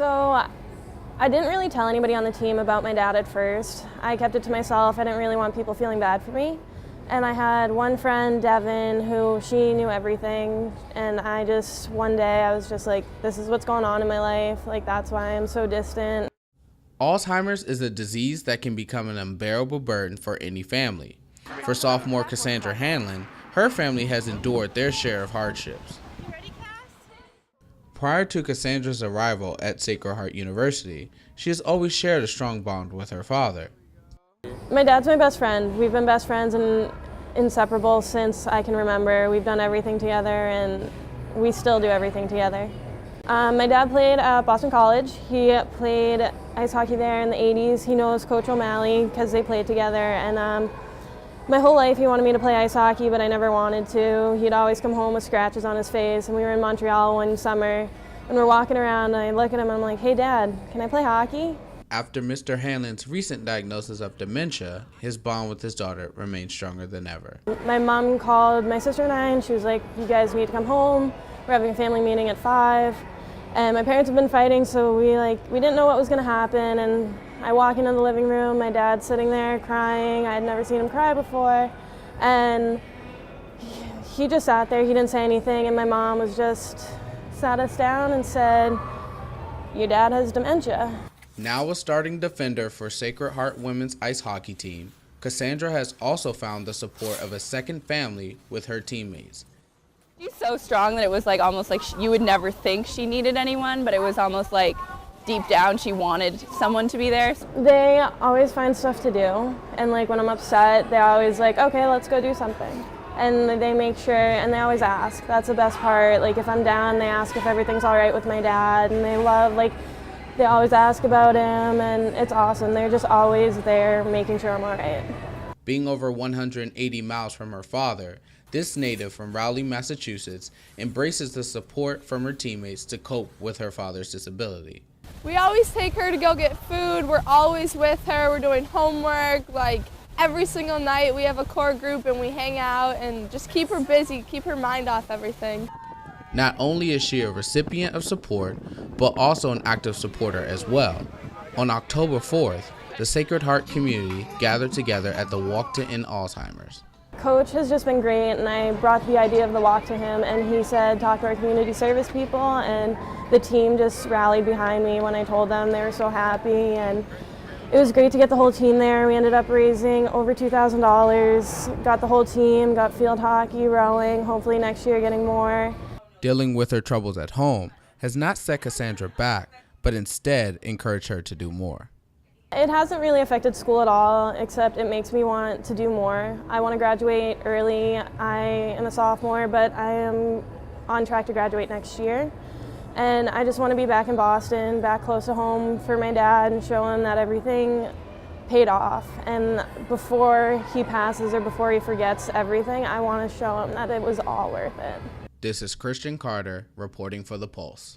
So I didn't really tell anybody on the team about my dad at first. I kept it to myself. I didn't really want people feeling bad for me. And I had one friend, Devin, who she knew everything. And one day I was just like, this is what's going on in my life. Like, that's why I'm so distant. Alzheimer's is a disease that can become an unbearable burden for any family. For sophomore Cassandra Hanlon, her family has endured their share of hardships. Prior to Cassandra's arrival at Sacred Heart University, she has always shared a strong bond with her father. My dad's my best friend. We've been best friends and inseparable since I can remember. We've done everything together and we still do everything together. My dad played at Boston College. He played ice hockey there in the 80s. He knows Coach O'Malley because they played together. And my whole life he wanted me to play ice hockey, but I never wanted to. He'd always come home with scratches on his face. And we were in Montreal one summer and we're walking around and I look at him and I'm like, hey Dad, can I play hockey? After Mr. Hanlon's recent diagnosis of dementia, his bond with his daughter remains stronger than ever. My mom called my sister and I and she was like, you guys need to come home. We're having a family meeting at 5. And my parents have been fighting, so we didn't know what was gonna happen. And I walk into the living room, my dad's sitting there crying. I had never seen him cry before. And he just sat there, he didn't say anything. And my mom was just sat us down and said, your dad has dementia. Now a starting defender for Sacred Heart women's ice hockey team, Cassandra has also found the support of a second family with her teammates. She's so strong that it was almost like you would never think she needed anyone, but it was almost like deep down she wanted someone to be there. They always find stuff to do, and when I'm upset, they're always like, okay, let's go do something. And they make sure, and they always ask. That's the best part. If I'm down, they ask if everything's all right with my dad, and they always ask about him, and it's awesome. They're just always there making sure I'm all right. Being over 180 miles from her father, this native from Rowley, Massachusetts, embraces the support from her teammates to cope with her father's disability. We always take her to go get food. We're always with her. We're doing homework. Every single night we have a core group and we hang out and just keep her busy, keep her mind off everything. Not only is she a recipient of support, but also an active supporter as well. On October 4th, the Sacred Heart community gathered together at the Walk to End Alzheimer's. Coach has just been great, and I brought the idea of the walk to him, and he said, talk to our community service people, and the team just rallied behind me when I told them. They were so happy, and it was great to get the whole team there. We ended up raising over $2,000, got the whole team, got field hockey, rowing, hopefully next year getting more. Dealing with her troubles at home has not set Cassandra back, but instead encouraged her to do more. It hasn't really affected school at all, except it makes me want to do more. I want to graduate early. I am a sophomore, but I am on track to graduate next year. And I just want to be back in Boston, back close to home for my dad and show him that everything paid off. And before he passes or before he forgets everything, I want to show him that it was all worth it. This is Christian Carter reporting for The Pulse.